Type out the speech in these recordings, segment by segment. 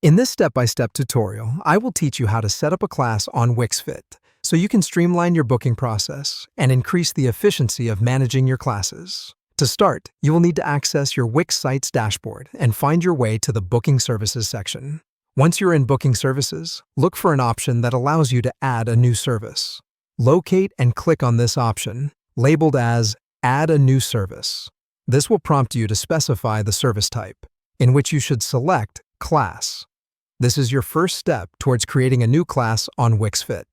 In this step-by-step tutorial, I will teach you how to set up a class on Wixfit so you can streamline your booking process and increase the efficiency of managing your classes. To start, you will need to access your Wix site's dashboard and find your way to the Booking Services section. Once you're in Booking Services, look for an option that allows you to add a new service. Locate and click on this option, labeled as Add a New Service. This will prompt you to specify the service type, in which you should select Class. This is your first step towards creating a new class on Wixfit.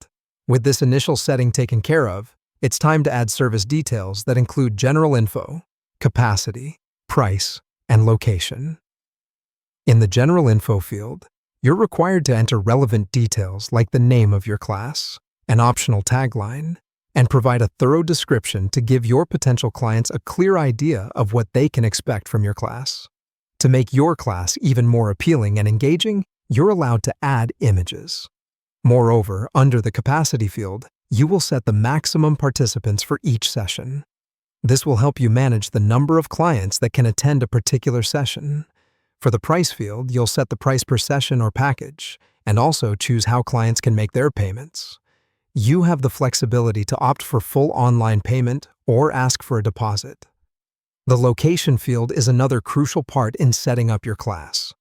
With this initial setting taken care of, it's time to add service details that include general info, capacity, price, and location. In the general info field, you're required to enter relevant details like the name of your class, an optional tagline, and provide a thorough description to give your potential clients a clear idea of what they can expect from your class. To make your class even more appealing and engaging, you're allowed to add images. Moreover, under the capacity field, you will set the maximum participants for each session. This will help you manage the number of clients that can attend a particular session. For the price field, you'll set the price per session or package, and also choose how clients can make their payments. You have the flexibility to opt for full online payment or ask for a deposit. The location field is another crucial part in setting up your class.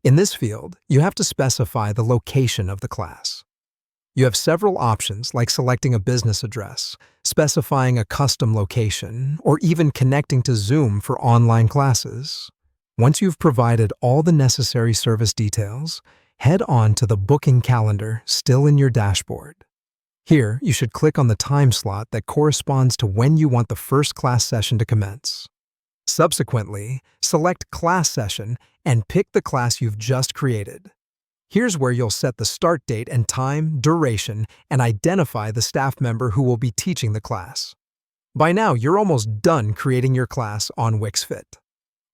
In this field, you have to specify the location of the class. You have several options like selecting a business address, specifying a custom location, or even connecting to Zoom for online classes. Once you've provided all the necessary service details, head on to the booking calendar still in your dashboard. Here, you should click on the time slot that corresponds to when you want the first class session to commence. Subsequently, select Class Session and pick the class you've just created. Here's where you'll set the start date and time, duration, and identify the staff member who will be teaching the class. By now, you're almost done creating your class on Wixfit.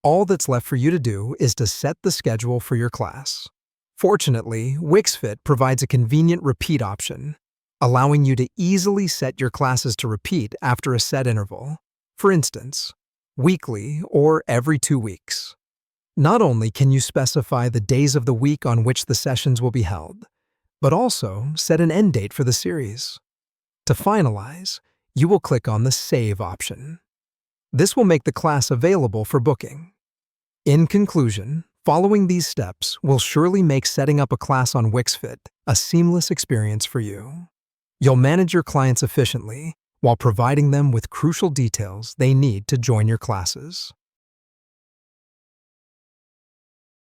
All that's left for you to do is to set the schedule for your class. Fortunately, Wixfit provides a convenient repeat option, allowing you to easily set your classes to repeat after a set interval. For instance, weekly or every 2 weeks. Not only can you specify the days of the week on which the sessions will be held, but also set an end date for the series. To finalize, you will click on the Save option. This will make the class available for booking. In conclusion, following these steps will surely make setting up a class on Wixfit a seamless experience for you. You'll manage your clients efficiently while providing them with crucial details they need to join your classes.